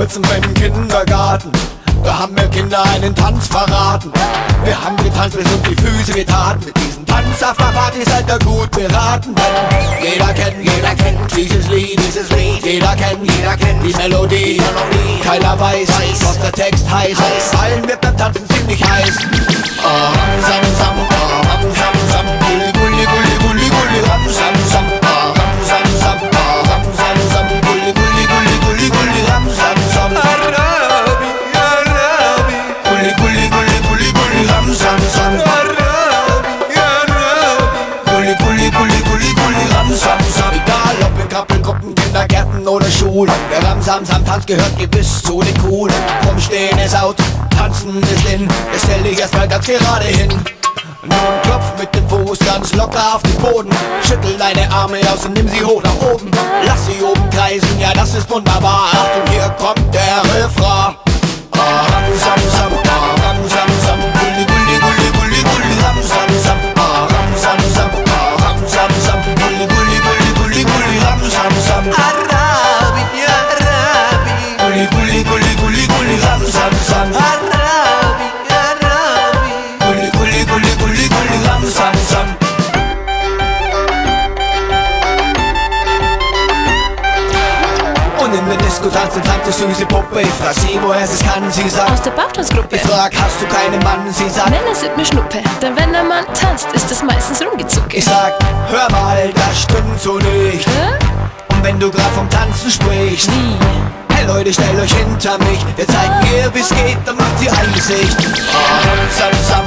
kurzem im Kindergarten. Da haben wir Kinder einen Tanz verraten. Wir haben getanzt bis uns die Füße wehtaten. Mit diesem Tanz auf der Party seid ihr gut beraten. Denn jeder kennt dieses Lied. Jeder kennt die Melodie. Keiner weiß, was der Text heißt. Allen wird beim Tanzen ziemlich heiß. Ram sam sam, ram sam sam, gulli gulli gulli gulli gulli, ram sam sam, ram sam sam, ram sam sam, gulli gulli gulli gulli gulli, ram sam sam. Arabi, Arabi, gulli gulli gulli gulli gulli, ram sam sam. Arabi, Arabi, gulli gulli gulli gulli gulli, ram sam sam. Egal ob in Krabbelgruppen, Kindergärten oder Schulen, der Ram sam sam Tanz gehört gewiss zu den Coolen. Rumstehen ist out, tanzen ist in, jetzt stell dich erstmal ganz gerade hin. Nun klopf mit dem Fuß ganz locker auf den Boden. Schüttel deine Arme aus und nimm sie hoch nach oben. Lass sie oben kreisen, ja das ist wunderbar. Achtung, hier kommt der Refrain. Ram sam sam, ram sam sam, gulli gulli gulli gulli gulli, ram sam sam, ram sam sam, ram sam sam, gulli gulli gulli gulli gulli, ram sam sam. Arabi, Arabi, gulli gulli gulli gulli gulli, ram sam sam. Arabi, Arabi, gulli gulli gulli gulli gulli, ram sam sam. Und in der Disco tanzt eine süße Puppe. Ich frag sie, woher sie es kann, sie sagt aus der Bauchtanzgruppe. Ich frag, hast du keinen Mann? Sie sagt, Männer sind mir Schnuppe, denn wenn der Mann tanzt, ist es meistens rumgezucke. Ich sag, hör mal, das stimmt so nicht. Und wenn du grad vom Tanzen sprichst, hey Leute, stellt euch hinter mich. Wir zeigen ihr, wie's geht, dann macht sie ein Gesicht. Ram sam sam,